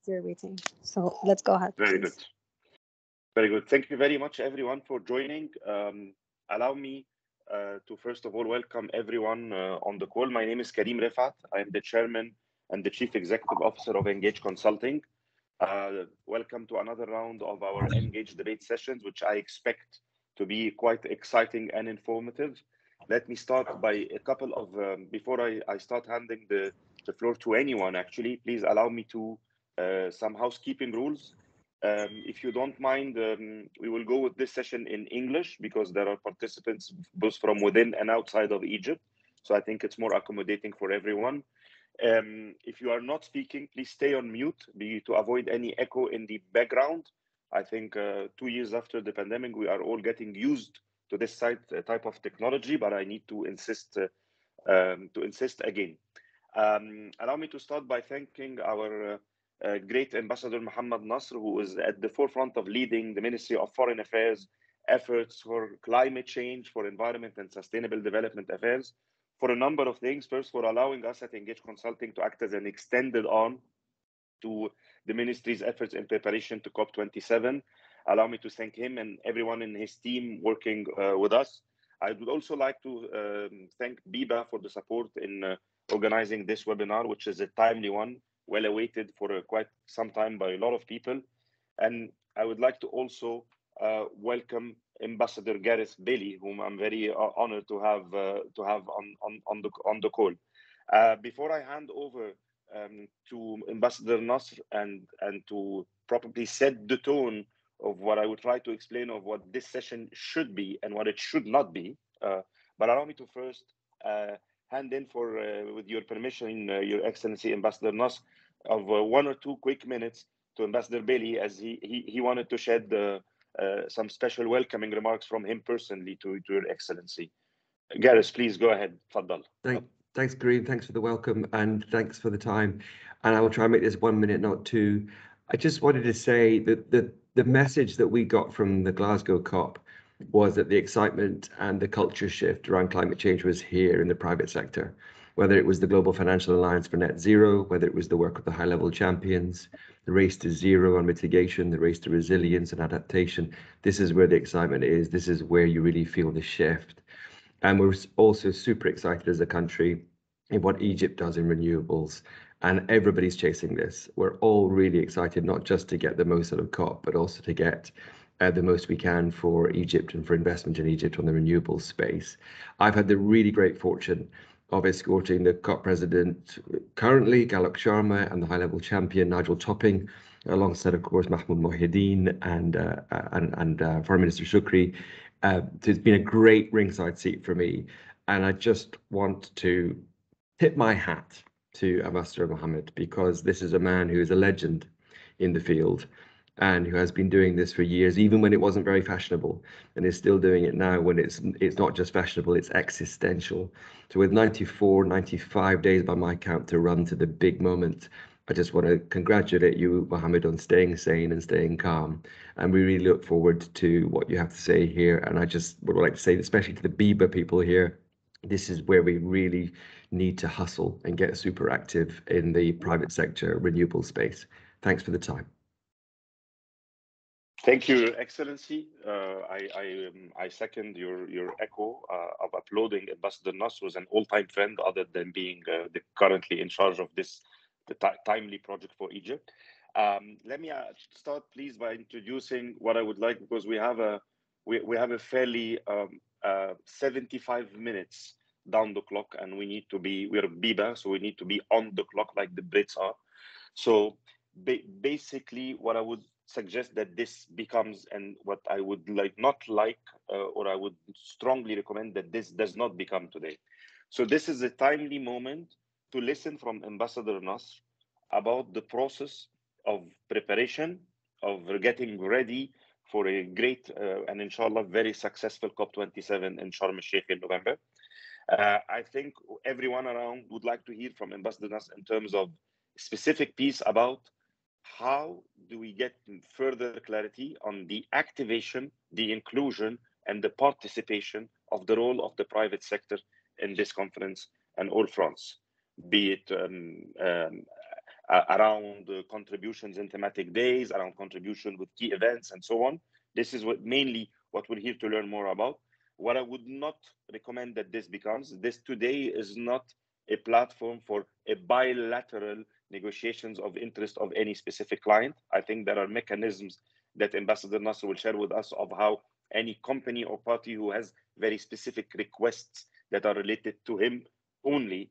your rating. So let's go ahead. Very please. good. Very good. Thank you very much, everyone, for joining. Allow me to first of all welcome everyone on the call. My name is Karim Rifat. I am the Chairman and the Chief Executive Officer of N Gage Consulting. Welcome to another round of our N Gage Debate sessions, which I expect to be quite exciting and informative. Let me start by a couple of, before I start handing the floor to anyone, actually, please allow me to some housekeeping rules. If you don't mind, we will go with this session in English because there are participants both from within and outside of Egypt. So I think it's more accommodating for everyone. If you are not speaking, please stay on mute to avoid any echo in the background. I think 2 years after the pandemic, we are all getting used to this type of technology, but I need to insist again. Allow me to start by thanking our great Ambassador Mohamed Nasr, who is at the forefront of leading the Ministry of Foreign Affairs efforts for climate change, for environment and sustainable development affairs, for a number of things. First, for allowing us at N Gage Consulting to act as an extended arm to the ministry's efforts in preparation to COP27. Allow me to thank him and everyone in his team working with us. I would also like to thank BEBA for the support in organizing this webinar, which is a timely one, well awaited for quite some time by a lot of people. And I would like to also welcome Ambassador Gareth Bailey, whom I'm very honored to have on the call. Before I hand over to Ambassador Nasr and to probably set the tone of what I would try to explain of what this session should be and what it should not be, but allow me to first hand in for, with your permission, Your Excellency Ambassador Nasr, of 1 or 2 quick minutes to Ambassador Bailey, as he wanted to shed some special welcoming remarks from him personally to Your Excellency. Gareth, please go ahead. Faddal. Thanks, Kareem. Thanks for the welcome and thanks for the time. And I will try and make this 1 minute, not 2. I just wanted to say that the message that we got from the Glasgow COP was that the excitement and the culture shift around climate change was here in the private sector, whether it was the Global Financial Alliance for Net Zero, whether it was the work of the high-level champions, the race to zero on mitigation, the race to resilience and adaptation. This is where the excitement is. This is where you really feel the shift. And we're also super excited as a country in what Egypt does in renewables. And everybody's chasing this. We're all really excited, not just to get the most out of COP, but also to get the most we can for Egypt and for investment in Egypt on the renewables space. I've had the really great fortune of escorting the COP president currently, Galok Sharma, and the high-level champion, Nigel Topping, alongside, of course, Mahmoud Mohideen and Foreign Minister Shukri. It's been a great ringside seat for me. And I just want to tip my hat to Ambassador Mohamed, because this is a man who is a legend in the field and who has been doing this for years, even when it wasn't very fashionable, and is still doing it now when it's not just fashionable, it's existential. So with 94, 95 days by my count to run to the big moment, I just want to congratulate you, Mohamed, on staying sane and staying calm. And we really look forward to what you have to say here. And I just would like to say, especially to the BEBA people here, this is where we really need to hustle and get super active in the private sector renewable space. Thanks for the time. Thank you, Your Excellency. I second your echo of applauding Ambassador Nasr, who's an all-time friend, other than being currently in charge of the timely project for Egypt. Let me start, please, by introducing what I would like, because we have a fairly 75 minutes down the clock, and we're BEBA, so we need to be on the clock like the Brits are. So basically, what I would suggest that this becomes, and what I would or I would strongly recommend that this does not become today. So this is a timely moment to listen from Ambassador Nasr about the process of preparation, of getting ready for a great and inshallah very successful COP27 in Sharm El Sheikh in November. I think everyone around would like to hear from Ambassador Nasr in terms of specific piece about how do we get further clarity on the activation, the inclusion, and the participation of the role of the private sector in this conference and all fronts, be it around contributions in thematic days, around contribution with key events, and so on. This is mainly what we're here to learn more about. What I would not recommend that this becomes, this today is not a platform for a bilateral negotiations of interest of any specific client. I think there are mechanisms that Ambassador Nasser will share with us of how any company or party who has very specific requests that are related to him only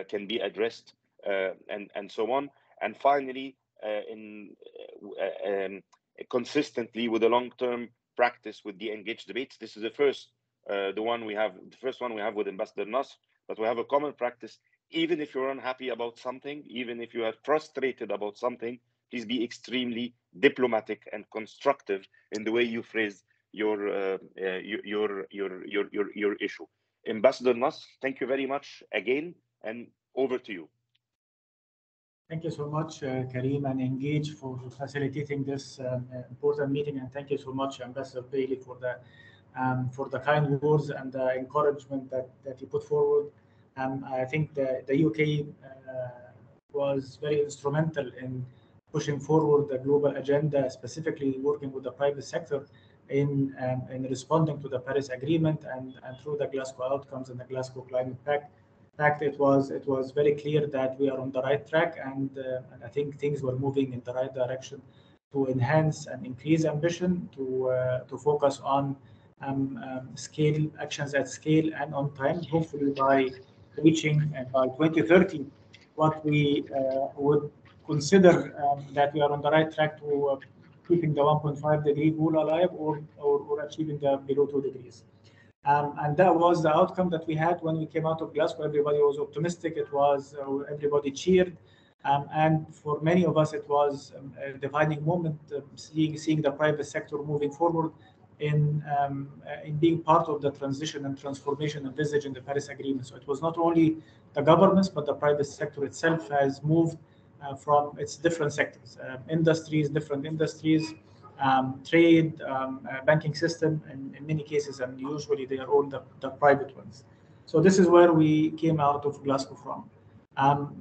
can be addressed, and so on. And finally, consistently with a long-term practice with the N Gage Debates, this is the first one we have with Ambassador Nasser, but we have a common practice. Even if you're unhappy about something, even if you are frustrated about something, please be extremely diplomatic and constructive in the way you phrase your issue. Ambassador Nasser, thank you very much again, and over to you. Thank you so much, Karim and N Gage, for facilitating this important meeting, and thank you so much, Ambassador Bailey, for the kind words and the encouragement that you put forward. I think the UK was very instrumental in pushing forward the global agenda, specifically working with the private sector in responding to the Paris Agreement and through the Glasgow outcomes and the Glasgow Climate Pact. In fact, it was very clear that we are on the right track, and I think things were moving in the right direction to enhance and increase ambition, to focus on scale actions at scale and on time, hopefully by reaching by 2030 what we would consider that we are on the right track to keeping the 1.5 degree goal alive, or achieving the below 2 degrees. And that was the outcome that we had when we came out of Glasgow. Everybody was optimistic. It was everybody cheered, and for many of us, it was a defining moment, seeing the private sector moving forward in being part of the transition and transformation envisaged in the Paris Agreement. So it was not only the governments, but the private sector itself has moved from its different sectors, different industries, trade, banking system, and in many cases, and usually they are all the private ones. So this is where we came out of Glasgow from.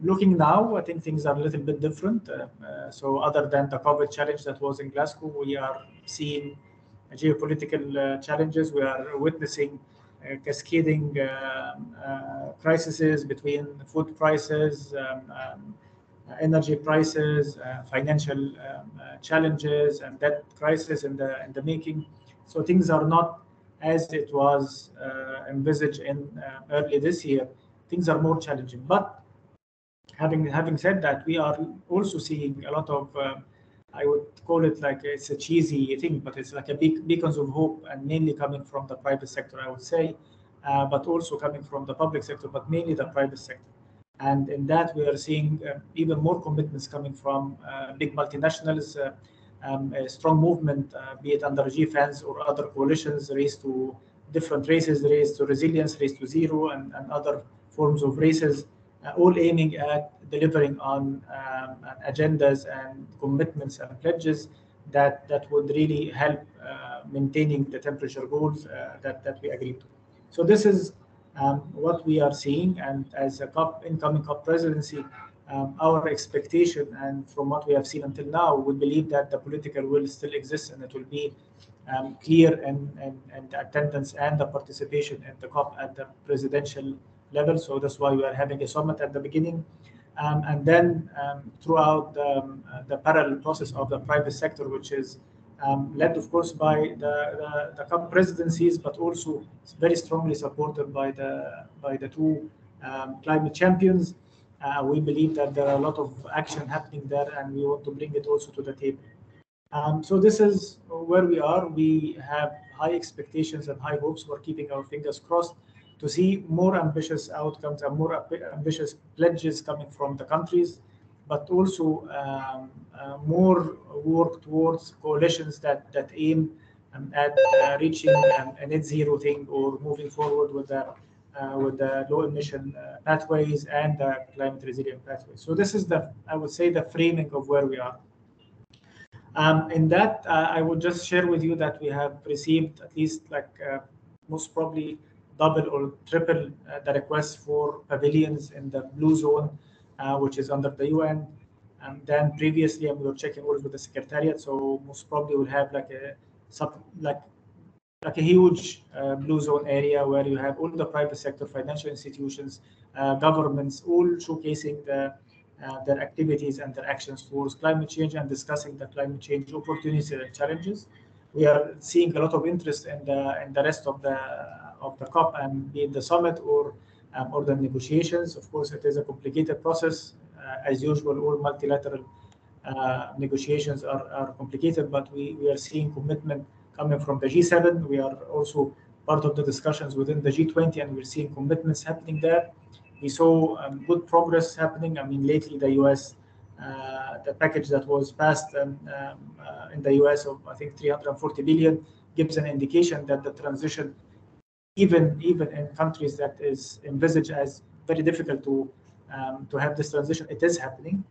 Looking now, I think things are a little bit different. So other than the COVID challenge that was in Glasgow, we are seeing geopolitical challenges. We are witnessing cascading crises between food prices, energy prices, financial challenges, and debt crisis in the making. So things are not as it was envisaged in early this year. Things are more challenging. But having said that, we are also seeing a lot of I would call it like it's a cheesy thing, but it's like a beacons of hope, and mainly coming from the private sector, I would say, but also coming from the public sector, but mainly the private sector. And in that, we are seeing even more commitments coming from big multinationals, a strong movement, be it under GFANZ or other coalitions, Race to Different Races, Race to Resilience, Race to Zero, and other forms of races, all aiming at delivering on agendas and commitments and pledges that would really help maintaining the temperature goals that we agreed to. So this is what we are seeing, and as a incoming COP presidency, our expectation, and from what we have seen until now, we believe that the political will still exists, and it will be clear and the attendance and the participation in the COP at the presidential level. So that's why we are having a summit at the beginning, and then throughout the parallel process of the private sector, which is led, of course, by the COP presidencies, but also very strongly supported by the two climate champions. We believe that there are a lot of action happening there, and we want to bring it also to the table. So this is where we are. We have high expectations and high hopes. We're keeping our fingers crossed to see more ambitious outcomes and more ambitious pledges coming from the countries, but also more work towards coalitions that aim at reaching a net zero thing, or moving forward with the low emission pathways and the climate resilient pathways. So this is I would say, the framing of where we are. In that, I would just share with you that we have received at least most probably double or triple the requests for pavilions in the blue zone, which is under the UN. than previously, and we were checking always with the secretariat. So most probably we'll have like a huge blue zone area where you have all the private sector, financial institutions, governments, all showcasing their activities and their actions towards climate change and discussing the climate change opportunities and challenges. We are seeing a lot of interest in the rest of the COP, and be it the summit or the negotiations. Of course, it is a complicated process. As usual, all multilateral negotiations are complicated, but we are seeing commitment coming from the G7. We are also part of the discussions within the G20, and we're seeing commitments happening there. We saw good progress happening. I mean, lately the US, the package that was passed in the US of, I think, 340 billion gives an indication that the transition, even in countries that is envisaged as very difficult to have this transition, it is happening.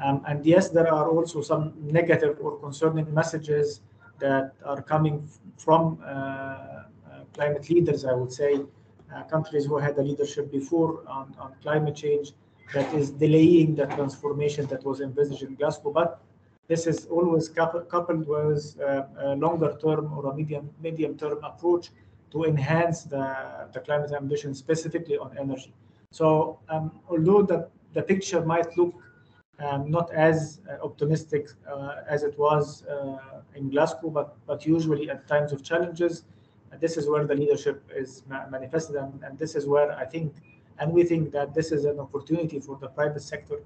And yes, there are also some negative or concerning messages that are coming from climate leaders, I would say, countries who had the leadership before on climate change, that is delaying the transformation that was envisaged in Glasgow. But this is always coupled with a longer term or a medium term approach to enhance the climate ambition, specifically on energy. So although the picture might look not as optimistic as it was in Glasgow, but usually at times of challenges, this is where the leadership is manifested, and this is where I think, and we think that this is an opportunity for the private sector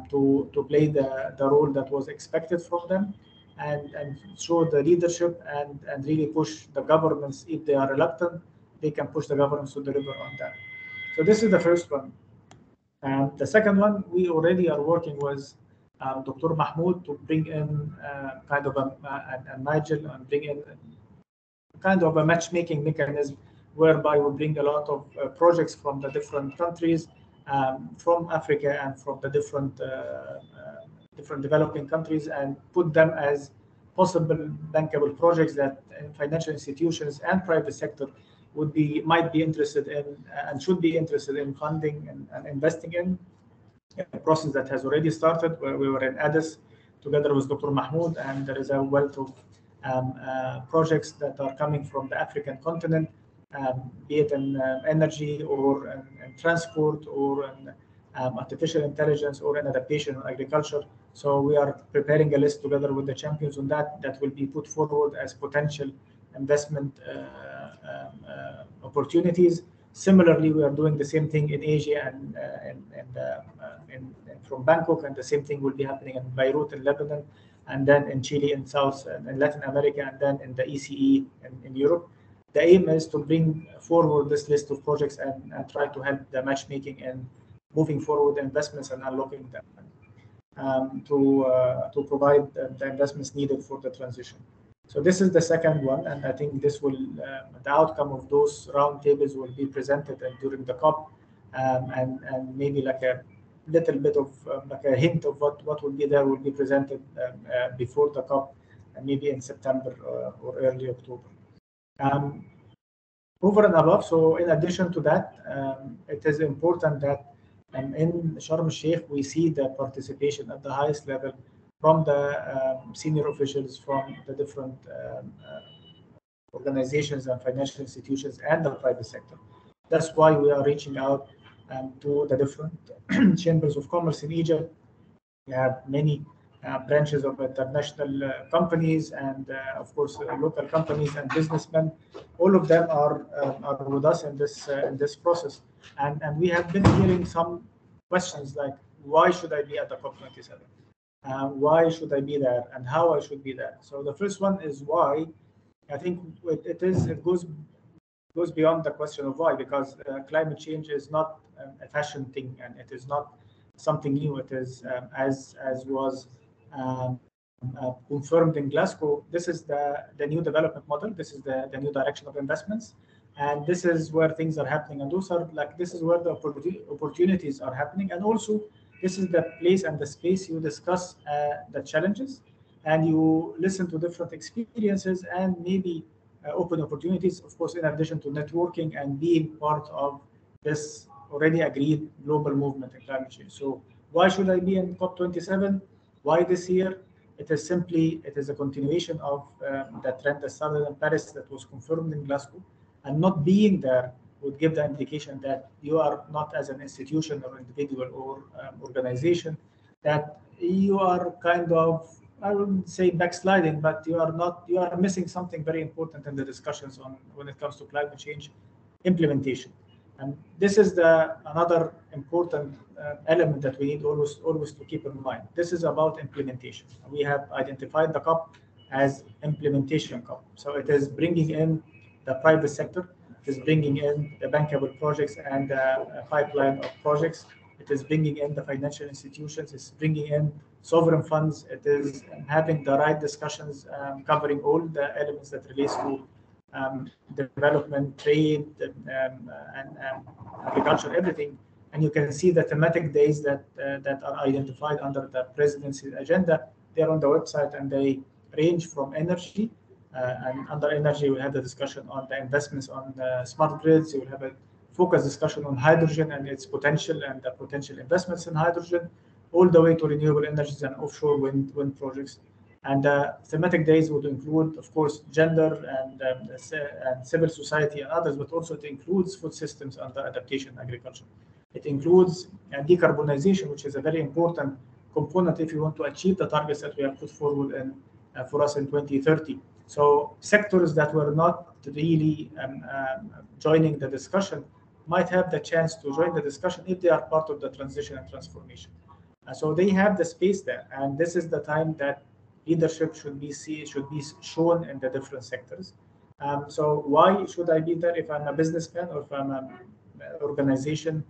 to play the role that was expected from them, and show the leadership and really push the governments. If they are reluctant, they can push the governments to deliver on that. So this is the first one. The second one, we already are working with Dr. Mahmoud to bring in kind of a Nigel, and bring in kind of a matchmaking mechanism whereby we bring a lot of projects from the different countries, from Africa and from the different developing countries, and put them as possible bankable projects that financial institutions and private sector might be interested in and should be interested in funding and investing in. A process that has already started, where we were in Addis together with Dr. Mahmoud, and there is a wealth of projects that are coming from the African continent, be it in energy or in transport or in artificial intelligence or in adaptation or agriculture. So we are preparing a list together with the champions on that will be put forward as potential investment opportunities. Similarly, we are doing the same thing in Asia and from Bangkok, and the same thing will be happening in Beirut in Lebanon, and then in Chile in South and Latin America, and then in the ECE in Europe. The aim is to bring forward this list of projects and try to help the matchmaking and moving forward the investments and unlocking them to provide the investments needed for the transition. So this is the second one, and I think this will the outcome of those roundtables will be presented during the COP, and maybe like a little bit of like a hint of what will be there will be presented before the COP, and maybe in September or early October. Over and above, so in addition to that, it is important that in Sharm El Sheikh we see the participation at the highest level from the senior officials from the different organizations and financial institutions and the private sector. That's why we are reaching out to the different chambers of commerce in Egypt. We have many branches of international companies and, of course, local companies and businessmen. All of them are with us in this process. And we have been hearing some questions like, why should I be at the COP27? Why should I be there, and how I should be there? So the first one is why. I think it goes beyond the question of why, because climate change is not a fashion thing, and it is not something new. It is as was confirmed in Glasgow. This is the new development model. This is the new direction of investments, and this is where things are happening. And those are this is where the opportunities are happening, and also this is the place and the space you discuss the challenges, and you listen to different experiences and maybe open opportunities, of course, in addition to networking and being part of this already agreed global movement in climate change. So Why should I be in COP27? Why this year? It is a continuation of the trend that started in Paris that was confirmed in Glasgow, and not being there would give the indication that you are not, as an institution or individual or organization, that you are kind of, I wouldn't say backsliding, but you are missing something very important in the discussions on when it comes to climate change implementation. And this is another important element that we need always to keep in mind. This is about implementation. We have identified the COP as implementation COP. So it is bringing in the private sector, it is bringing in the bankable projects and a pipeline of projects. It is bringing in the financial institutions. It's bringing in sovereign funds. It is having the right discussions, covering all the elements that relates to development, trade, and agriculture, everything. And you can see the thematic days that are identified under the presidency's agenda. They're on the website, and they range from energy. And under energy, we have the discussion on the investments on the smart grids. You will have a focused discussion on hydrogen and its potential and the potential investments in hydrogen, all the way to renewable energies and offshore wind projects. And thematic days would include, of course, gender and civil society and others, but also it includes food systems under adaptation and agriculture. It includes decarbonization, which is a very important component if you want to achieve the targets that we have put forward for us in 2030. So sectors that were not really joining the discussion might have the chance to join the discussion if they are part of the transition and transformation. So they have the space there, and this is the time that leadership should be shown in the different sectors. So why should I be there if I'm a businessman or if I'm an organization,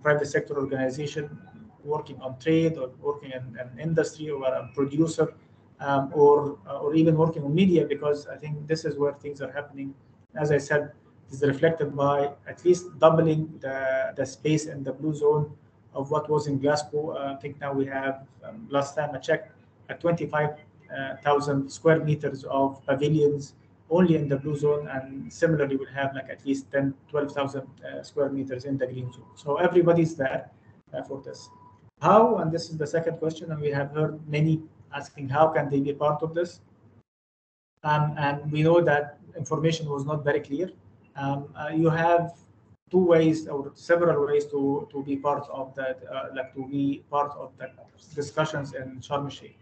private sector organization working on trade or working in an industry or a producer, or even working on media? Because I think this is where things are happening. As I said, it is reflected by at least doubling the space in the blue zone of what was in Glasgow. I think now we have, last time I checked, 25,000 square meters of pavilions only in the blue zone, and similarly we'll have like at least 12,000 square meters in the green zone. So everybody's there for this. How? And this is the second question, and we have heard many asking how can they be part of this. And we know that information was not very clear. You have two ways or several ways to be part of that, to be part of the discussions in Sharm El Sheikh.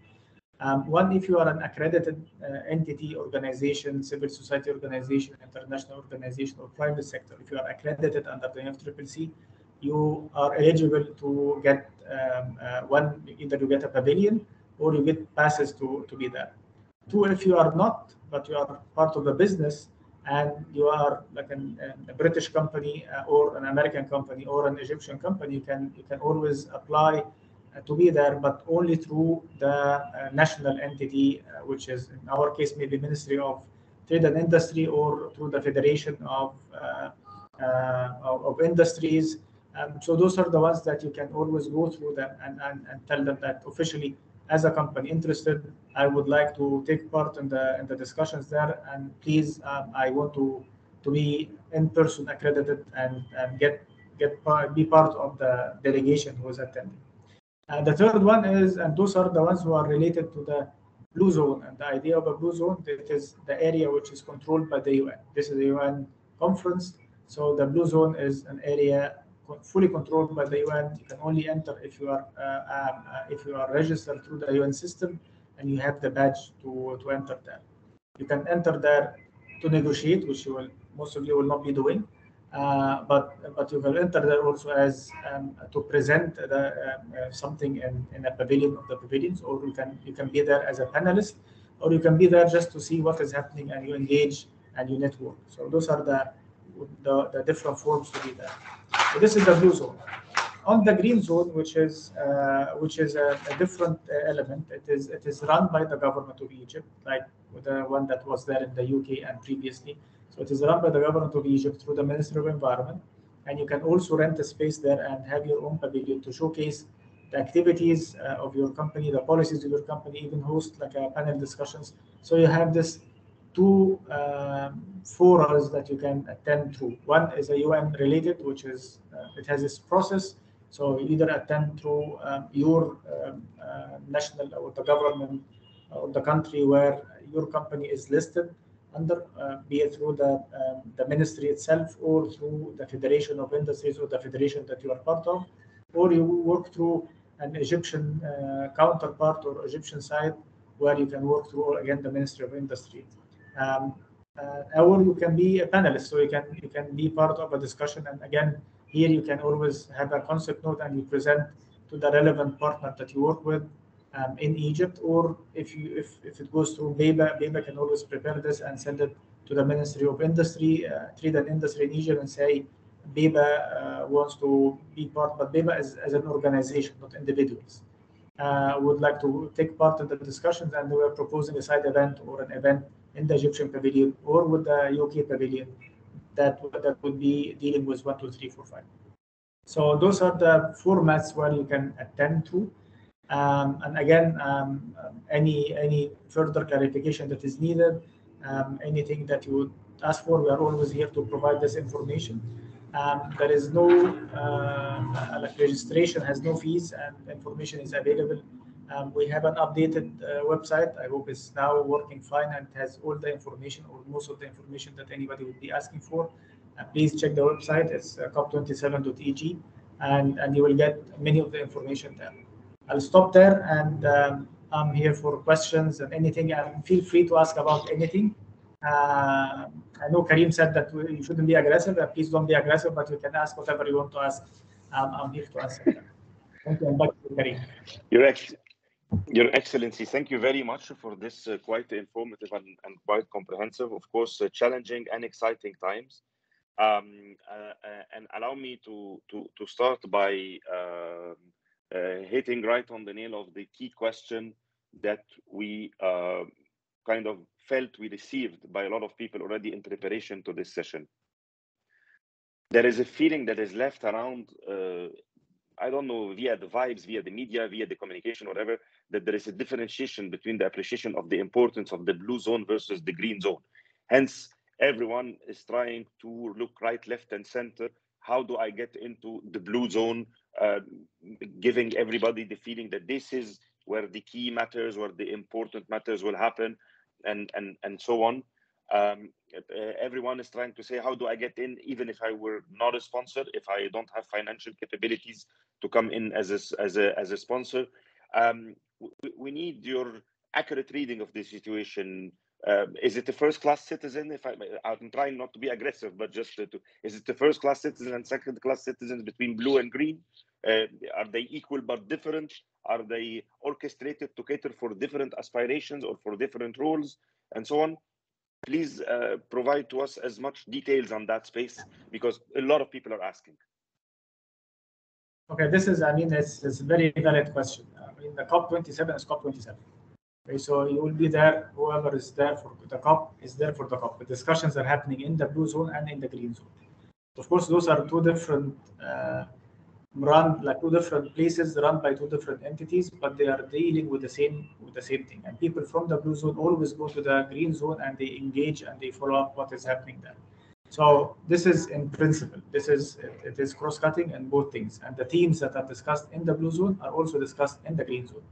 One, if you are an accredited entity, organization, civil society organization, international organization, or private sector, if you are accredited under the FCCC, you are eligible to get one, either you get a pavilion or you get passes to be there. Two, if you are not, but you are part of the business and you are like a British company or an American company or an Egyptian company, you can always apply to be there, but only through the national entity, which is in our case maybe Ministry of Trade and Industry, or through the Federation of Industries. So those are the ones that you can always go through them and tell them that officially, as a company interested, I would like to take part in the discussions there, and please, I want to be in person accredited and be part of the delegation who is attending. And the third one is, and those are the ones who are related to the blue zone. And the idea of a blue zone, it is the area which is controlled by the UN. This is a UN conference, so the blue zone is an area fully controlled by the UN. You can only enter if you are registered through the UN system and you have the badge to enter there. You can enter there to negotiate, which most of you will not be doing, but you will enter there also as to present something in a pavilion of the pavilions, or you can be there as a panelist, or you can be there just to see what is happening and you engage and you network. So those are the different forms to be there. So this is the blue zone. On the green zone, which is a different element, it is run by the government of Egypt, like the one that was there in the UK and previously. So it is run by the government of Egypt through the Ministry of Environment, and you can also rent a space there and have your own pavilion to showcase the activities of your company, the policies of your company, even host like a panel discussions. So you have this two forums that you can attend to. One is a UN related, which is it has its process, So you either attend through your national or the government or the country where your company is listed under, be it through the ministry itself or through the Federation of Industries or the federation that you are part of, or you work through an Egyptian counterpart or Egyptian side where you can work through, again, the Ministry of Industry. Or you can be a panelist, so you can be part of a discussion, and again, here you can always have a concept note and you present to the relevant partner that you work with in Egypt, or if it goes through BEBA, BEBA can always prepare this and send it to the Ministry of Industry, Trade and Industry in Egypt, and say BEBA wants to be part, but BEBA is as an organization, not individuals. Would like to take part in the discussions, and we are proposing a side event or an event in the Egyptian pavilion or with the UK pavilion that would be dealing with 1, 2, 3, 4, 5. So those are the formats where you can attend to. And again, any further clarification that is needed, anything that you would ask for, we are always here to provide this information. There is no like registration has no fees, and information is available. We have an updated website. I hope it's now working fine and has all the information or most of the information that anybody would be asking for. Please check the website. It's cop27.eg, and you will get many of the information there. I'll stop there, and I'm here for questions and anything. Feel free to ask about anything. I know Karim said that you shouldn't be aggressive. Please don't be aggressive, but you can ask whatever you want to ask. I'm here to answer that. Thank you, and back to Karim. Your Excellency, thank you very much for this quite informative and quite comprehensive, of course, challenging and exciting times. And allow me to start by hitting right on the nail of the key question that we kind of felt we received by a lot of people already in preparation to this session. There is a feeling that is left around, I don't know, via the vibes, via the media, via the communication, whatever, that there is a differentiation between the appreciation of the importance of the blue zone versus the green zone. Hence, everyone is trying to look right, left, and center. How do I get into the blue zone? Giving everybody the feeling that this is where the key matters, where the important matters will happen, and so on. Everyone is trying to say, how do I get in, even if I were not a sponsor, if I don't have financial capabilities to come in as a sponsor. We need your accurate reading of the situation. Is it a first-class citizen? I'm trying not to be aggressive, but just is it the first-class citizen and second-class citizens between blue and green? Are they equal but different? Are they orchestrated to cater for different aspirations or for different roles, and so on? Please provide to us as much details on that space, because a lot of people are asking. Okay, this is, I mean, it's a very valid question. I mean, the COP27 is COP27. Okay, so you will be there, whoever is there for the COP is there for the COP. The discussions are happening in the blue zone and in the green zone. Of course, those are two different two different places run by two different entities, but they are dealing with the same thing. And people from the blue zone always go to the green zone and they engage and they follow up what is happening there. So this is in principle, it is cross-cutting in both things. And the themes that are discussed in the blue zone are also discussed in the green zone.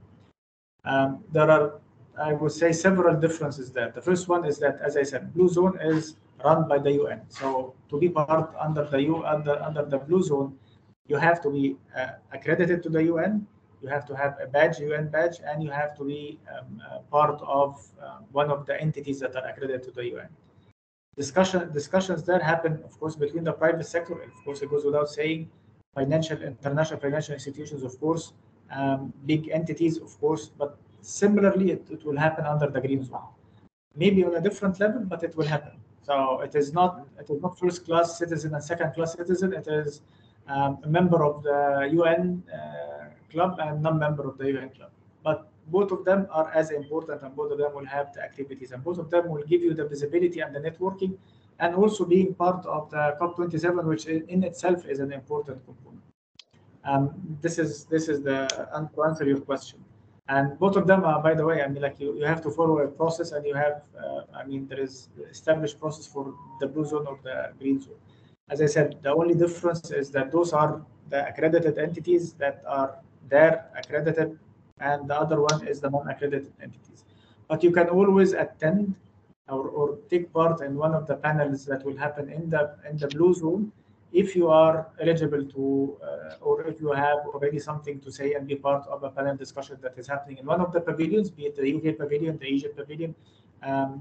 There are, I would say, several differences there. The first one is that, as I said, blue zone is run by the UN. So to be part under the blue zone, you have to be accredited to the UN, you have to have a badge, UN badge, and you have to be part of one of the entities that are accredited to the UN. Discussions there happen, of course, between the private sector. Of course, it goes without saying, international financial institutions, of course, big entities, of course, but similarly, it will happen under the green zone. Maybe on a different level, but it will happen. So it is not first-class citizen and second-class citizen. It is a member of the UN club and non-member of the UN club. But both of them are as important, and both of them will have the activities, and both of them will give you the visibility and the networking, and also being part of the COP27, which in itself is an important component. This is to answer your question. And both of them are, by the way, I mean, like you have to follow a process, and you have, I mean, there is established process for the blue zone or the green zone. As I said, the only difference is that those are the accredited entities that are there accredited, and the other one is the non-accredited entities. But you can always attend or take part in one of the panels that will happen in the blue zone if you are eligible to, or if you have already something to say and be part of a panel discussion that is happening in one of the pavilions, be it the UK pavilion, the Egypt pavilion,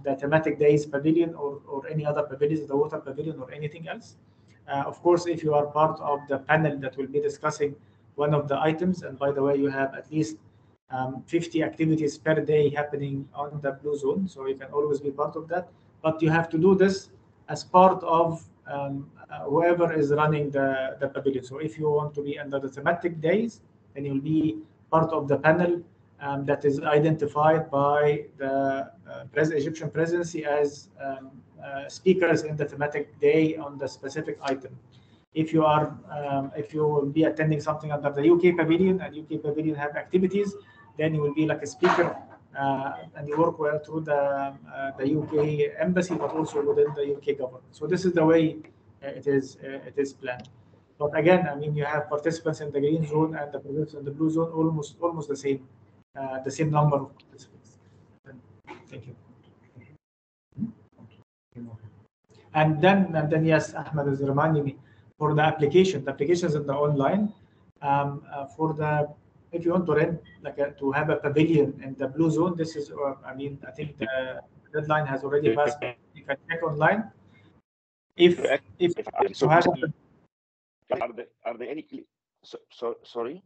the thematic days pavilion, or any other pavilions, the water pavilion, or anything else. Of course, if you are part of the panel that will be discussing one of the items, and by the way, you have at least 50 activities per day happening on the blue zone, so you can always be part of that. But you have to do this as part of whoever is running the pavilion. So if you want to be under the thematic days, then you'll be part of the panel that is identified by the Egyptian presidency as speakers in the thematic day on the specific item. If you will be attending something under the UK pavilion, and UK pavilion have activities, then you will be like a speaker, and you work well through the UK embassy, but also within the UK government. So this is the way it is planned. But again, I mean, you have participants in the green zone and the participants in the blue zone, almost the same number of participants. Thank you. And then yes, Ahmed is reminding me, for the applications in the online, if you want to rent, to have a pavilion in the blue zone, this is, I mean, I think the deadline has already passed. You can check online. Are there any? Sorry.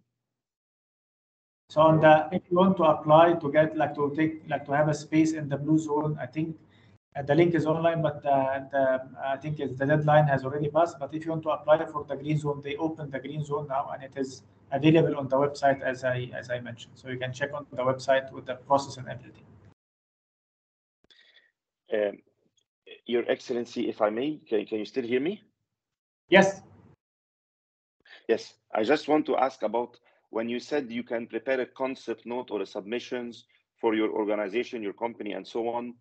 So if you want to apply to get to have a space in the blue zone, I think the link is online, but I think the deadline has already passed. But if you want to apply for the green zone, they opened the green zone now, and it is available on the website as I mentioned. So you can check on the website with the process and everything. Your Excellency, if I may, can you still hear me? Yes. Yes, I just want to ask about when you said you can prepare a concept note or a submissions for your organization, your company, and so on,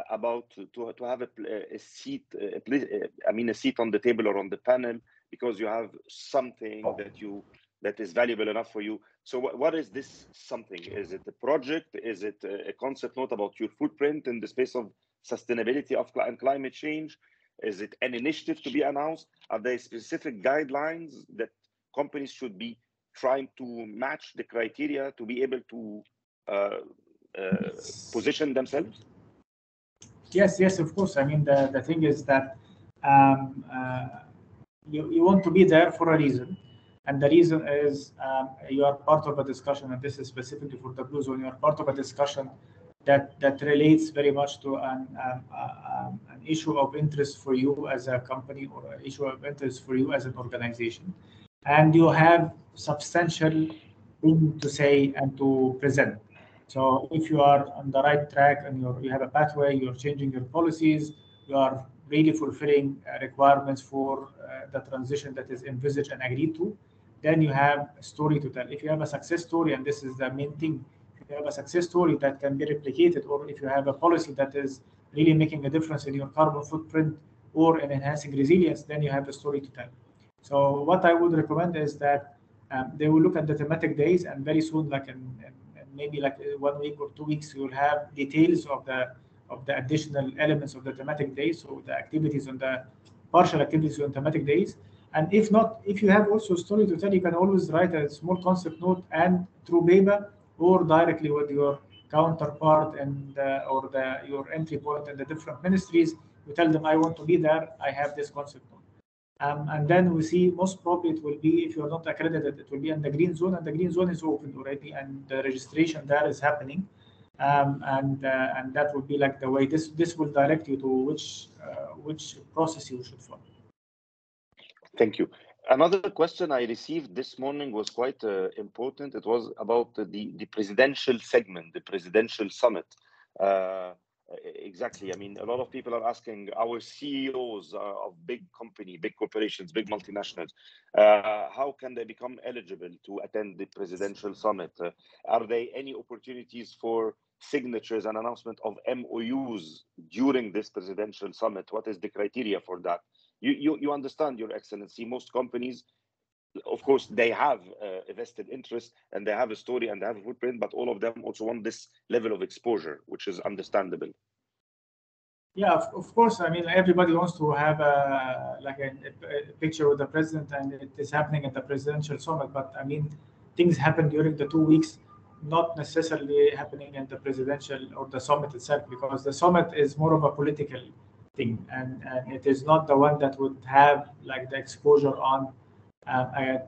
about to have a seat, a seat on the table or on the panel, because you have something that is valuable enough for you. So what is this something? Is it a project? Is it a concept note about your footprint in the space of sustainability and climate change? Is it an initiative to be announced? Are there specific guidelines that companies should be trying to match the criteria to be able to position themselves? Yes, of course. I mean, the thing is that you want to be there for a reason, and the reason is you are part of a discussion, and this is specifically for the blue zone. You are part of a discussion that relates very much to an issue of interest for you as a company, or an issue of interest for you as an organization, and you have substantial thing to say and to present. So if you are on the right track and you have a pathway, you're changing your policies, you are really fulfilling requirements for the transition that is envisaged and agreed to, then you have a story to tell. If you have a success story, and this is the main thing, if you have a success story that can be replicated, or if you have a policy that is really making a difference in your carbon footprint or in enhancing resilience, then you have a story to tell. So what I would recommend is that they will look at the thematic days, and very soon, maybe 1 week or 2 weeks, you will have details of the additional elements of the thematic days, so the activities on the partial activities on thematic days. And if not, if you have also a story to tell, you can always write a small concept note, and through BEBA or directly with your counterpart and your entry point in the different ministries, you tell them, I want to be there, I have this concept note. And then we see, most probably it will be, if you're not accredited, it will be in the green zone, and the green zone is open already, and the registration there is happening. And that would be like the way this will direct you to which process you should follow. Thank you. Another question I received this morning was quite important. It was about the presidential segment, the presidential summit. Exactly. I mean, a lot of people are asking our CEOs of big company, big corporations, big multinationals, how can they become eligible to attend the presidential summit? Are there any opportunities for signatures and announcement of MOUs during this presidential summit? What is the criteria for that? You understand, Your Excellency, most companies, of course, they have a vested interest and they have a story and they have a footprint, but all of them also want this level of exposure, which is understandable. Yeah, of course. I mean, everybody wants to have a picture with the president, and it is happening at the presidential summit. But I mean, things happen during the 2 weeks, not necessarily happening in the presidential or the summit itself, because the summit is more of a political thing, and it is not the one that would have like the exposure on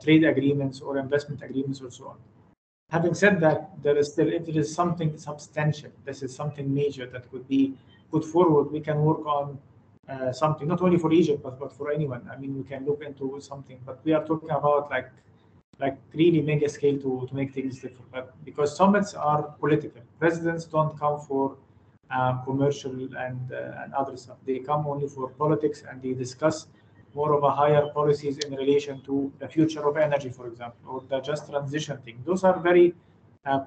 trade agreements or investment agreements or so on. Having said that, there is still, if it is something substantial, this is something major that could be put forward, we can work on something, not only for Egypt, but for anyone. I mean, we can look into something, but we are talking about like really mega scale to make things different. But because summits are political, presidents don't come for commercial and other stuff. They come only for politics, and they discuss more of a higher policies in relation to the future of energy, for example, or the just transition thing. Those are very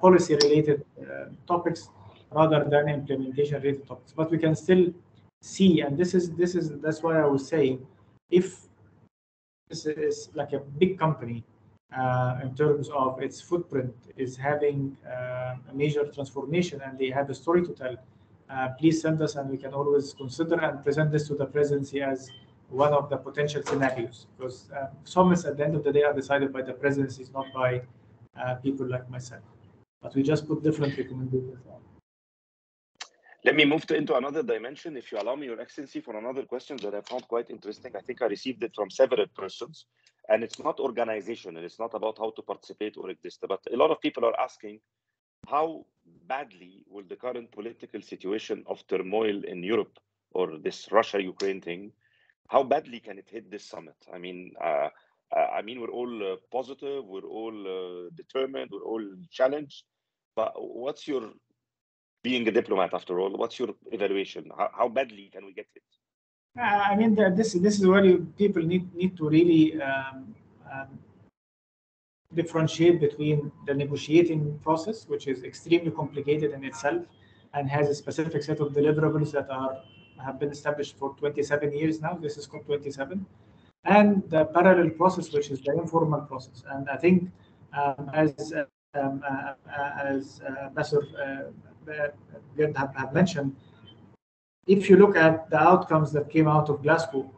policy-related topics rather than implementation-related topics. But we can still see, and that's why I was saying, if this is like a big company in terms of its footprint is having a major transformation and they have a story to tell, please send us, and we can always consider and present this to the presidency as one of the potential scenarios, because summits at the end of the day are decided by the presidencies, not by people like myself. But we just put different recommendations on. Let me move into another dimension, if you allow me, Your Excellency, for another question that I found quite interesting. I think I received it from several persons, and it's not organizational. It's not about how to participate or exist, but a lot of people are asking, how badly will the current political situation of turmoil in Europe, or this Russia-Ukraine thing, how badly can it hit this summit? I mean, we're all positive, we're all determined, we're all challenged. But what's your, being a diplomat after all, what's your evaluation? How badly can we get hit? I mean, this is where people need to really differentiate between the negotiating process, which is extremely complicated in itself and has a specific set of deliverables that have been established for 27 years now. This is called 27, and the parallel process, which is the informal process. And I think, as Ambassador have mentioned, if you look at the outcomes that came out of Glasgow,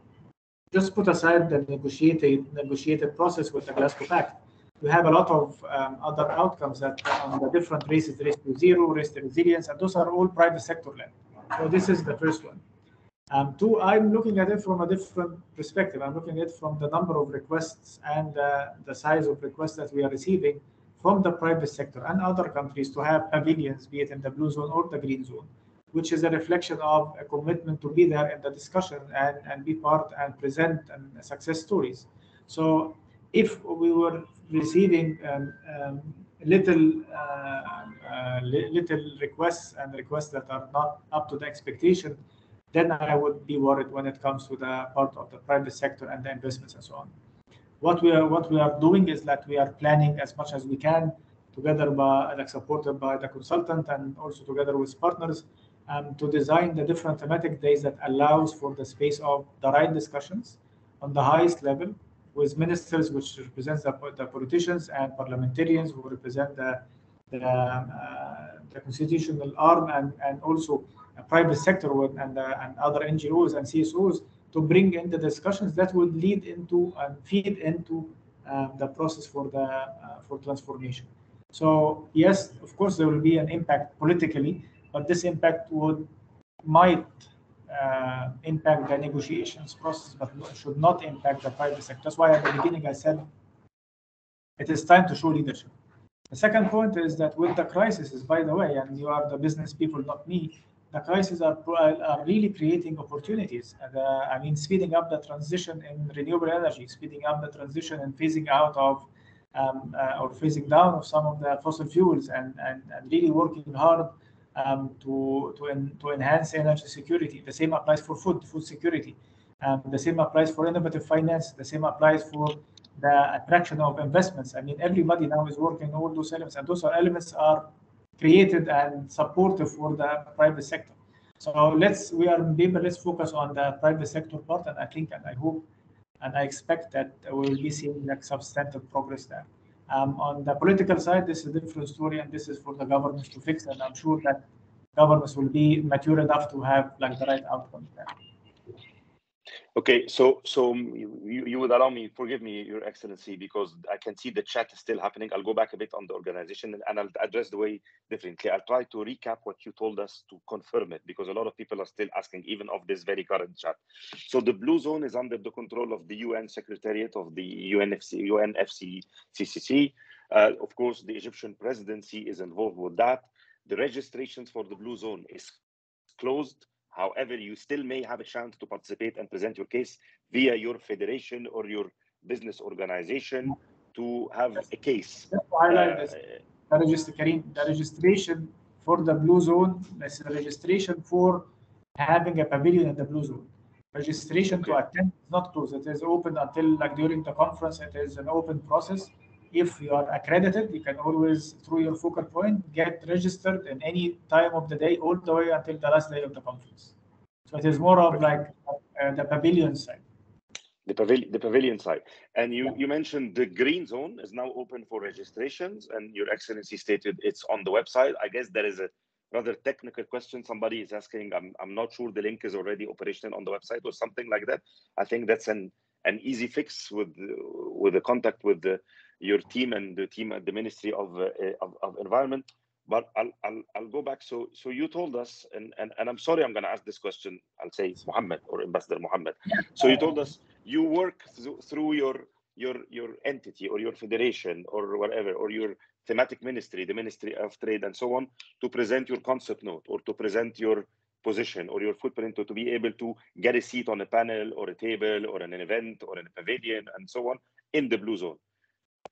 just put aside the negotiated process with the Glasgow Pact, you have a lot of other outcomes that on the different races, race to zero, race to resilience, and those are all private sector led. So this is the first one. Two, I'm looking at it from a different perspective. I'm looking at it from the number of requests and the size of requests that we are receiving from the private sector and other countries to have pavilions, be it in the blue zone or the green zone, which is a reflection of a commitment to be there in the discussion and be part and present and success stories. So if we were receiving little requests and requests that are not up to the expectation, then I would be worried when it comes to the part of the private sector and the investments and so on. What we are doing is that we are planning as much as we can, together by supported by the consultant and also together with partners, to design the different thematic days that allows for the space of the right discussions on the highest level with ministers, which represents the politicians, and parliamentarians who represent the constitutional arm, and also a private sector and other NGOs and CSOs, to bring in the discussions that would lead into and feed into the process for transformation. So yes, of course, there will be an impact politically, but this impact might impact the negotiations process, but should not impact the private sector. That's why at the beginning I said it is time to show leadership. The second point is that with the crises, by the way, and you are the business people, not me, the crises are really creating opportunities. I mean, speeding up the transition in renewable energy, speeding up the transition and phasing out of or phasing down of some of the fossil fuels, and really working hard to enhance energy security. The same applies for food security. The same applies for innovative finance. The same applies for the attraction of investments. I mean, everybody now is working on all those elements, and those elements are created and supportive for the private sector. So we are in BEBA, let's focus on the private sector part, and I think and I hope and I expect that we will be seeing like substantive progress there. On the political side, this is a different story, and this is for the governments to fix, and I'm sure that governments will be mature enough to have like the right outcomes there. Okay, so you would allow me, forgive me, Your Excellency, because I can see the chat is still happening. I'll go back a bit on the organization and I'll address the way differently. I'll try to recap what you told us to confirm it, because a lot of people are still asking, even of this very current chat. So the blue zone is under the control of the UN Secretariat of the UNFCCC. Of course, the Egyptian presidency is involved with that. The registrations for the blue zone is closed. However, you still may have a chance to participate and present your case via your federation or your business organization to have a case. Just to highlight this, the registration for the blue zone, that's the registration for having a pavilion in the blue zone. Registration to attend is not closed. It is open until like during the conference. It is an open process. If you are accredited, you can always, through your focal point, get registered in any time of the day, all the way until the last day of the conference. So it is more of like the pavilion side. The pavilion side. And you mentioned the green zone is now open for registrations, and Your Excellency stated it's on the website. I guess there is a rather technical question. Somebody is asking, I'm not sure the link is already operational on the website or something like that. I think that's an easy fix with the contact with your team and the team at the Ministry of Environment. But I'll go back. So you told us, and I'm sorry, I'm going to ask this question. I'll say it's Mohamed or Ambassador Mohamed. So you told us you work through your entity or your federation or whatever, or your thematic ministry, the Ministry of Trade and so on, to present your concept note or to present your position or your footprint to be able to get a seat on a panel or a table or an event or in a pavilion and so on in the blue zone.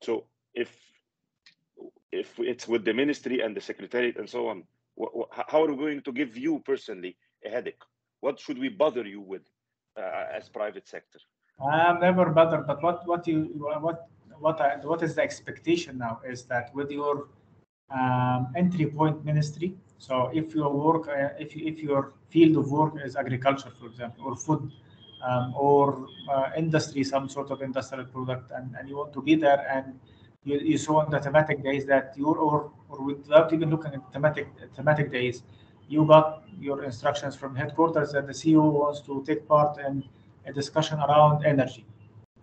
So if it's with the ministry and the secretariat and so on, how are we going to give you personally a headache? What should we bother you with as private sector? I'm never bothered, but what is the expectation now is that with your entry point ministry. So if your work, if your field of work is agriculture, for example, or food, or industry, some sort of industrial product, and you want to be there, and you saw on the thematic days that or without even looking at thematic days, you got your instructions from headquarters that the CEO wants to take part in a discussion around energy,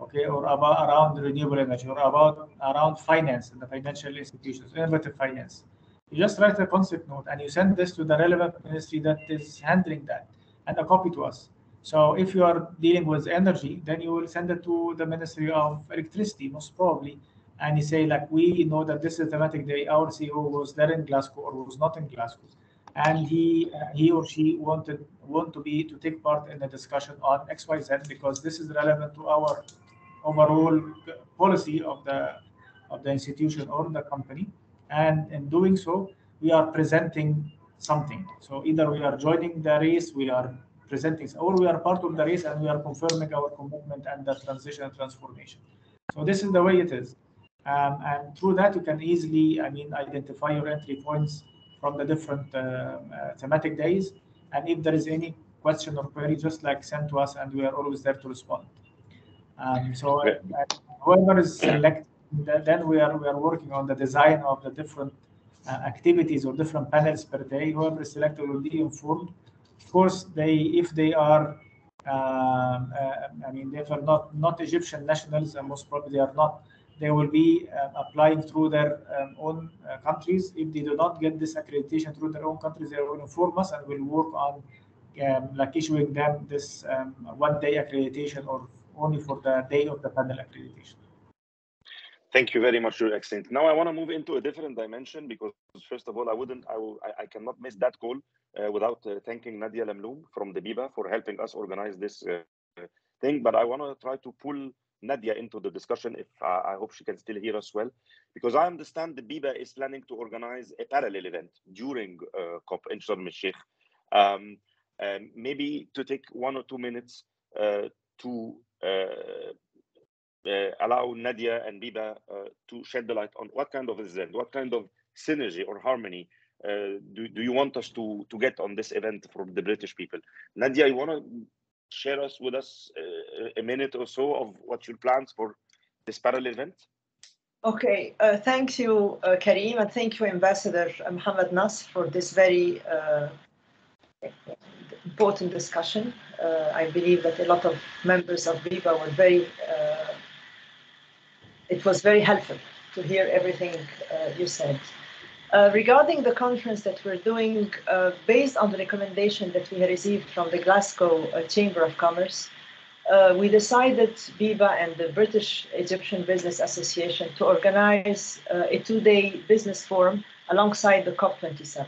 okay, or around renewable energy, or around finance and the financial institutions, innovative finance. You just write a concept note and you send this to the relevant ministry that is handling that, and a copy to us. So if you are dealing with energy, then you will send it to the Ministry of Electricity, most probably, and you say, like, we know that this is a thematic day. Our CEO was there in Glasgow or was not in Glasgow, and he or she want to take part in a discussion on XYZ because this is relevant to our overall policy of the institution or the company. And in doing so, we are presenting something. So either we are joining the race, we are presenting, or we are part of the race and we are confirming our commitment and the transition and transformation. So this is the way it is. And through that, you can easily, identify your entry points from the different thematic days. And if there is any question or query, just like send to us, and we are always there to respond. Whoever is selected, then we are working on the design of the different activities or different panels per day. Whoever is selected will be informed. Of course, if they are, if they are not Egyptian nationals, and most probably they are not, they will be applying through their own countries. If they do not get this accreditation through their own countries, they will inform us, and we'll work on like issuing them this one-day accreditation, or only for the day of the panel accreditation. Thank you very much, Your Excellency. Now I want to move into a different dimension, because first of all, I cannot miss that call without thanking Nadia Lamloum from the BEBA for helping us organize this thing. But I want to try to pull Nadia into the discussion, if I hope she can still hear us well, because I understand the BEBA is planning to organize a parallel event during COP in Sharm El Sheikh. Maybe to take 1 or 2 minutes to allow Nadia and BEBA to shed the light on what kind of event, what kind of synergy or harmony do you want us to get on this event from the British people? Nadia, you want to share with us a minute or so of what your plans for this parallel event? Okay, thank you, Karim, and thank you, Ambassador Mohamed Nasr, for this very important discussion. I believe that a lot of members of BEBA were it was very helpful to hear everything you said. Regarding the conference that we're doing, based on the recommendation that we received from the Glasgow Chamber of Commerce, we decided, BEBA and the British Egyptian Business Association, to organize a two-day business forum alongside the COP27.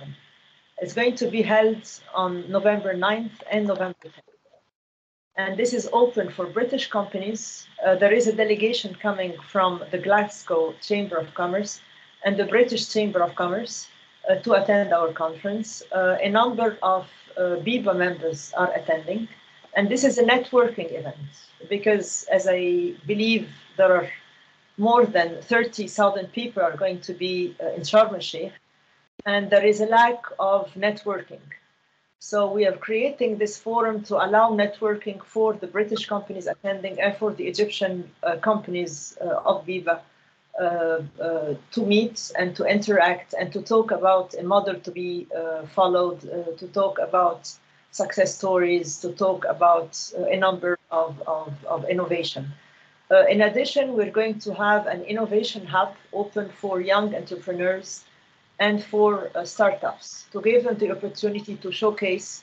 It's going to be held on November 9th and November 10th. And this is open for British companies. There is a delegation coming from the Glasgow Chamber of Commerce and the British Chamber of Commerce to attend our conference. A number of BEBA members are attending. And this is a networking event because, as I believe, there are more than 30,000 people are going to be in Sharm El Sheikh, and there is a lack of networking. So we are creating this forum to allow networking for the British companies attending and for the Egyptian companies of BEBA to meet and to interact and to talk about a model to be followed, to talk about success stories, to talk about a number of innovation. In addition, we're going to have an innovation hub open for young entrepreneurs and for startups to give them the opportunity to showcase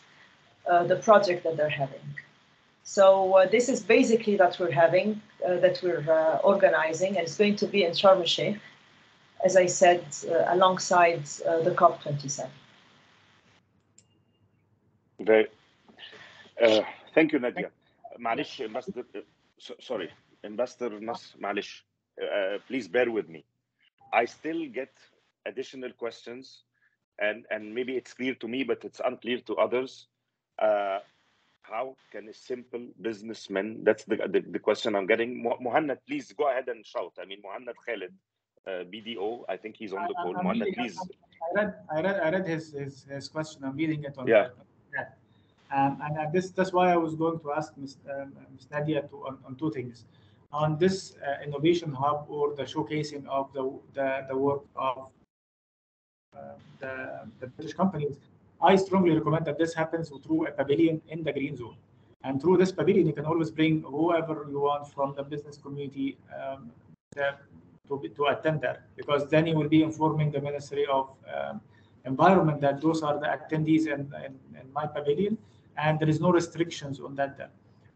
the project that they're having. So this is basically that we're having, that we're organizing, and it's going to be in Sharm El Sheikh, as I said, alongside the COP27. Very. Thank you, Nadia. معلش, sorry, Ambassador Nasr, معلش. Please bear with me. I still get additional questions, and maybe it's clear to me, but it's unclear to others. How can a simple businessman, that's the question I'm getting. Mohamed, please go ahead and shout. I mean, Mohamed Khalid, BDO, I think he's on the call. Mohamed, please. I read his question. I'm reading it on yeah. And that's why I was going to ask Ms. Nadia on two things. On this innovation hub or the showcasing of the work of the British companies, I strongly recommend that this happens through a pavilion in the green zone. And through this pavilion, you can always bring whoever you want from the business community to attend there, because then you will be informing the Ministry of Environment that those are the attendees in my pavilion, and there is no restrictions on that.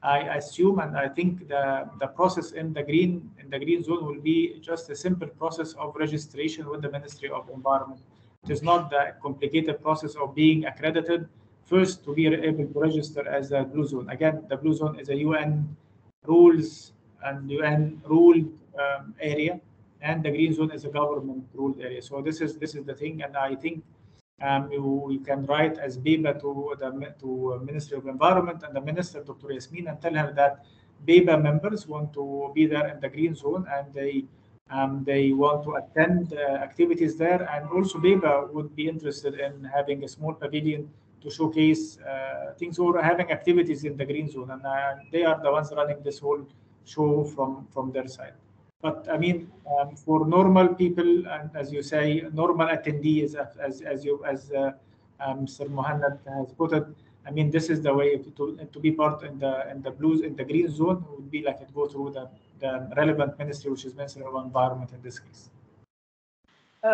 I assume, and I think the process in the green zone will be just a simple process of registration with the Ministry of Environment. It is not the complicated process of being accredited first to be able to register as a blue zone. Again, the blue zone is a UN rules and UN ruled area, and the green zone is a government ruled area. So this is the thing, and I think you can write as BEBA to Ministry of Environment and the Minister, Dr. Yasmin, and tell her that BEBA members want to be there in the green zone, and they want to attend activities there, and also BEBA would be interested in having a small pavilion to showcase things or having activities in the green zone, and they are the ones running this whole show from their side. But I mean, for normal people, and as you say, normal attendees, as Mr. Mohamed has put it, I mean, this is the way to be part in the green zone. Would be like it go through the relevant ministry, which is Ministry of Environment in this case.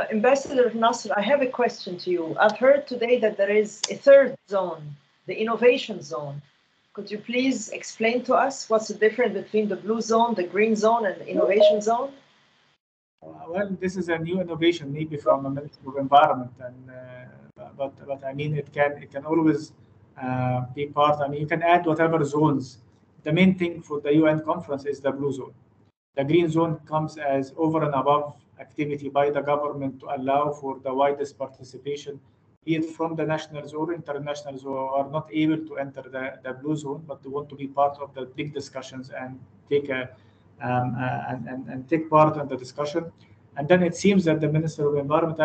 Ambassador Nasr, I have a question to you. I've heard today that there is a third zone, the innovation zone. Could you please explain to us what's the difference between the blue zone, the green zone, and the innovation zone? Well, this is a new innovation, maybe from the Ministry of Environment, and but I mean, it can always be part. I mean, you can add whatever zones. The main thing for the UN conference is the blue zone. The green zone comes as over and above activity by the government to allow for the widest participation, be it from the nationals or internationals who are not able to enter the blue zone, but they want to be part of the big discussions and take take part in the discussion. And then it seems that the Minister of Environment,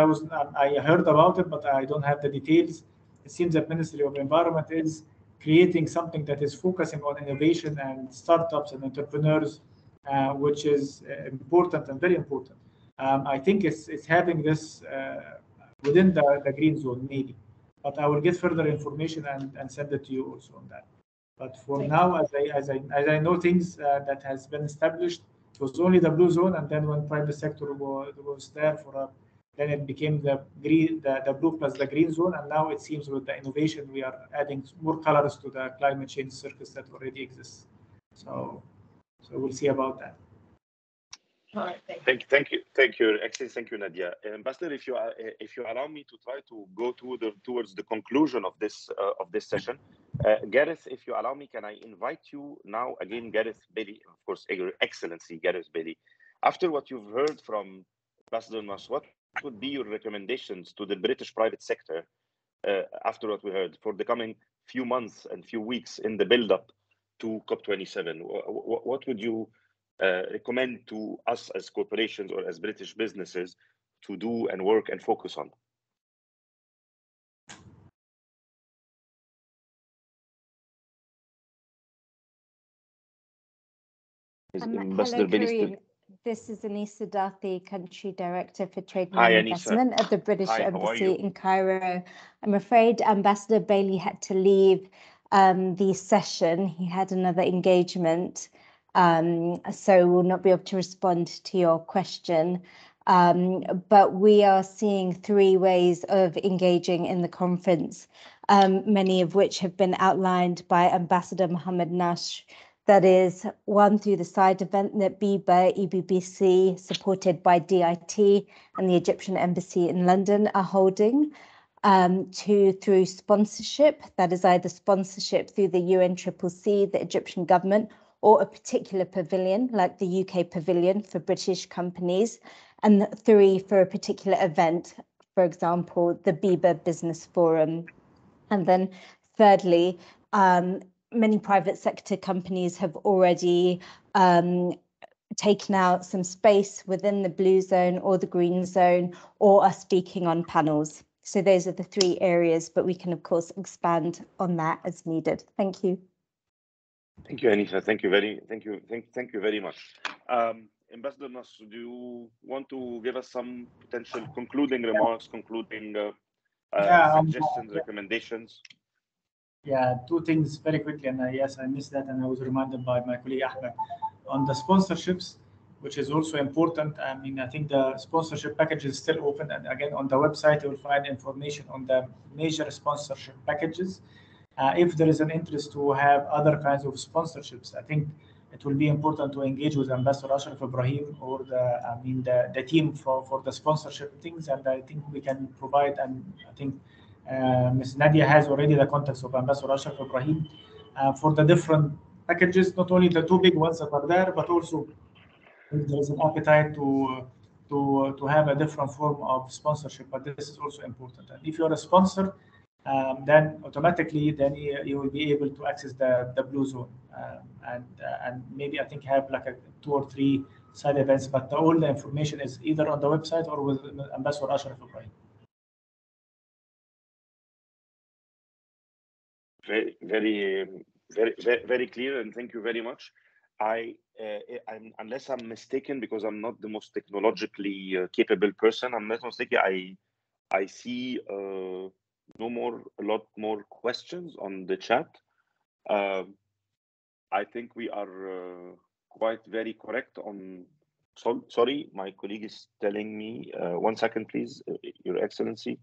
I heard about it, but I don't have the details. It seems that Ministry of Environment is creating something that is focusing on innovation and startups and entrepreneurs, which is important and very important. I think it's having this within the green zone, maybe. But I will get further information and send it to you also on that. But for now, as I know things that has been established, it was only the blue zone, and then when private sector was there then it became the green, the blue plus the green zone, and now it seems with the innovation we are adding more colors to the climate change circus that already exists. So we'll see about that. All right, thank you, Excellency. Thank you, Nadia. Ambassador, if you allow me to try to go towards the conclusion of this session, Gareth, if you allow me, can I invite you now again, Gareth Bailey, of course, Your Excellency Gareth Bailey. After what you've heard from Ambassador Nas, what would be your recommendations to the British private sector after what we heard for the coming few months and few weeks in the build-up to COP27? What would you recommend to us as corporations or as British businesses to do and work and focus on? Hello, Kareem. This is Anisa Dathi, Country Director for Trade and Hi, Investment Anisa. at the British Hi, Embassy in Cairo. I'm afraid Ambassador Bailey had to leave the session. He had another engagement, so will not be able to respond to your question. But we are seeing 3 ways of engaging in the conference, many of which have been outlined by Ambassador Mohamed Nash. That is, 1, through the side event that BEBA, EBBC, supported by DIT and the Egyptian Embassy in London are holding. 2, through sponsorship, that is either sponsorship through the UNCCC, the Egyptian government, or a particular pavilion, like the UK pavilion for British companies. And 3, for a particular event, for example, the BEBA Business Forum. And then thirdly, many private sector companies have already taken out some space within the blue zone or the green zone, or are speaking on panels. So those are the 3 areas, but we can of course expand on that as needed. Thank you. Thank you, Anisa. Thank you very much. Ambassador Nas, do you want to give us some potential concluding remarks, concluding suggestions, recommendations? Yeah, 2 things very quickly, and yes, I missed that, and I was reminded by my colleague Ahmed on the sponsorships, which is also important. I mean, I think the sponsorship package is still open, and again, on the website you will find information on the major sponsorship packages. If there is an interest to have other kinds of sponsorships, I think it will be important to engage with Ambassador Ashraf Ibrahim or the team for the sponsorship things, and I think we can provide, and I think Ms. Nadia has already the contacts of Ambassador Ashraf Ibrahim for the different packages, not only the 2 big ones that are there, but also if there is an appetite to have a different form of sponsorship. But this is also important. And if you're a sponsor, then automatically you will be able to access the blue zone and maybe I think have like a 2 or 3 side events. But all the information is either on the website or with Ambassador Ashraf Ibrahim. Very clear, and thank you very much. Unless I'm mistaken, because I'm not the most technologically capable person, I'm not mistaken. I see a lot more questions on the chat. I think we are quite very correct on. Sorry, my colleague is telling me. 1 second, please, Your Excellency.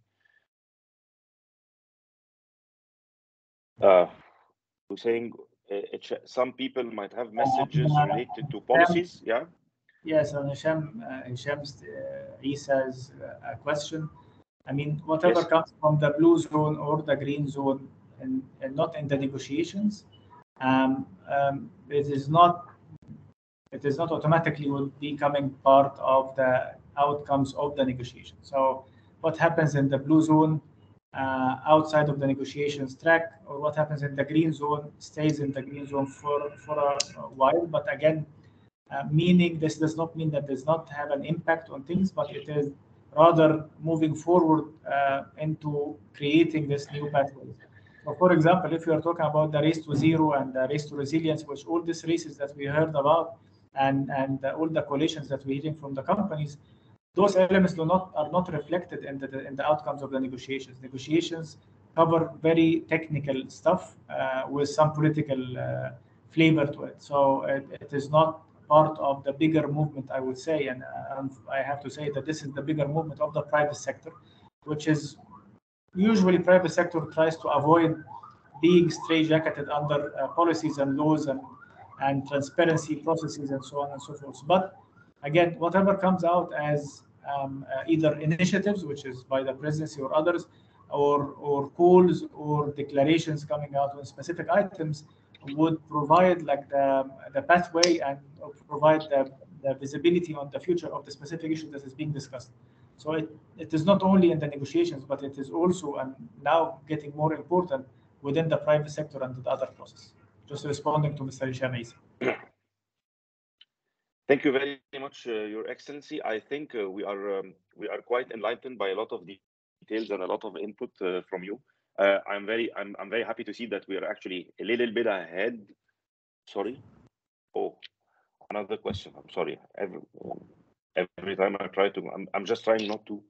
We're saying some people might have messages related to policies. Yeah. Yes, on Hisham's Isa's question. I mean, whatever comes from the blue zone or the green zone and not in the negotiations, it is not automatically will be coming part of the outcomes of the negotiation. So what happens in the blue zone outside of the negotiations track, or what happens in the green zone stays in the green zone for a while. But again, meaning this does not mean that does not have an impact on things, but it is rather moving forward into creating this new pathways. So for example, if you are talking about the race to zero and the race to resilience, which all these races that we heard about and all the coalitions that we're hearing from the companies, those elements are not reflected in the outcomes of the negotiations. Negotiations cover very technical stuff with some political flavor to it. So it is not part of the bigger movement, I would say, and I have to say that this is the bigger movement of the private sector, which is usually private sector tries to avoid being straitjacketed under policies and laws and transparency processes and so on and so forth. But again, whatever comes out as either initiatives, which is by the presidency or others, or calls or declarations coming out on specific items, would provide like the pathway and provide the visibility on the future of the specific issue that is being discussed. So it is not only in the negotiations, but it is also and now getting more important within the private sector and the other process. Just responding to Mr. Hisham Isa. Thank you very much, Your Excellency. I think we are quite enlightened by a lot of details and a lot of input from you. I'm very happy to see that we are actually a little bit ahead. Sorry. Oh, another question. I'm sorry. Every time I try to, I'm just trying not to.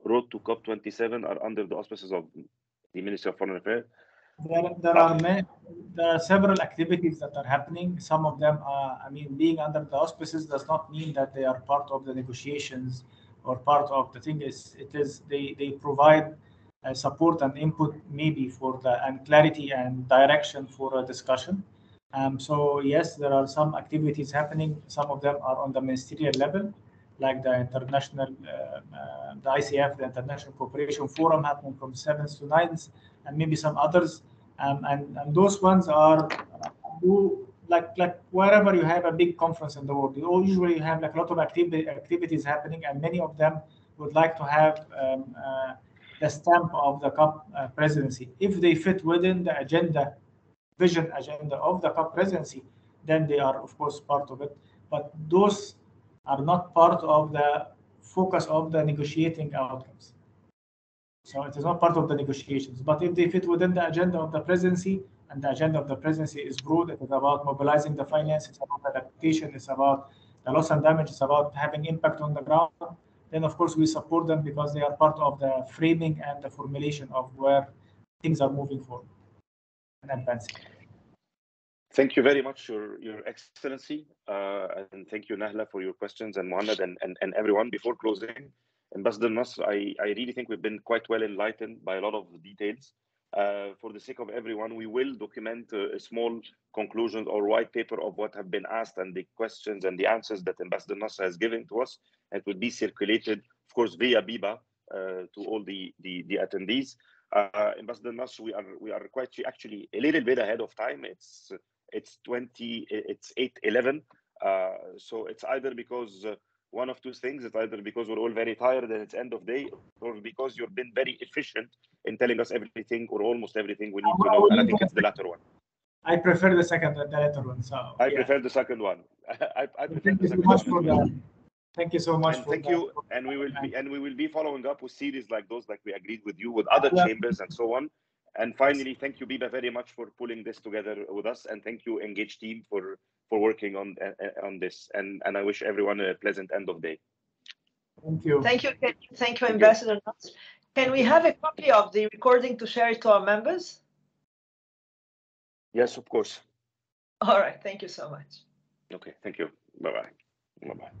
Road to COP27 are under the auspices of the Ministry of Foreign Affairs. There are several activities that are happening. Some of them are, I mean, being under the auspices does not mean that they are part of the negotiations or part of the thing. They provide support and input maybe for and clarity and direction for a discussion. So yes, there are some activities happening. Some of them are on the ministerial level, like the international, the ICF, the International Cooperation Forum, happening from 7th to 9th, and maybe some others. And those ones are like wherever you have a big conference in the world, you usually have like a lot of activities happening, and many of them would like to have the stamp of the COP presidency. If they fit within the vision agenda of the COP presidency, then they are of course part of it. But those are not part of the focus of the negotiating outcomes. So it is not part of the negotiations. But if they fit within the agenda of the presidency, and the agenda of the presidency is broad, it is about mobilizing the finance, it's about adaptation, it's about the loss and damage, it's about having impact on the ground, then of course we support them because they are part of the framing and the formulation of where things are moving forward and advancing. Thank you very much, Your Excellency, and thank you, Nahla, for your questions, and Mohamed and everyone. Before closing, Ambassador Nasr, I really think we've been quite well enlightened by a lot of details. For the sake of everyone, we will document a small conclusions or white paper of what have been asked and the questions and the answers that Ambassador Nasr has given to us. It will be circulated, of course, via BEBA to all the attendees. Ambassador Nasr, we are quite actually a little bit ahead of time. It's 8:11, so it's either because one of two things. It's either because we're all very tired and it's end of day, or because you've been very efficient in telling us everything or almost everything we need to know. And I think it's the latter one. I prefer the latter one. So I prefer the second one. I prefer the second one. Thank you so much. And thank you. And we will be following up with series like those, like we agreed with you, with other chambers and so on. And finally, thank you, BEBA, very much for pulling this together with us, and thank you, Engage team, for working on this. And I wish everyone a pleasant end of day. Thank you. Thank you, Ambassador Nasr. Can we have a copy of the recording to share it to our members? Yes, of course. All right. Thank you so much. Okay. Thank you. Bye-bye. Bye-bye.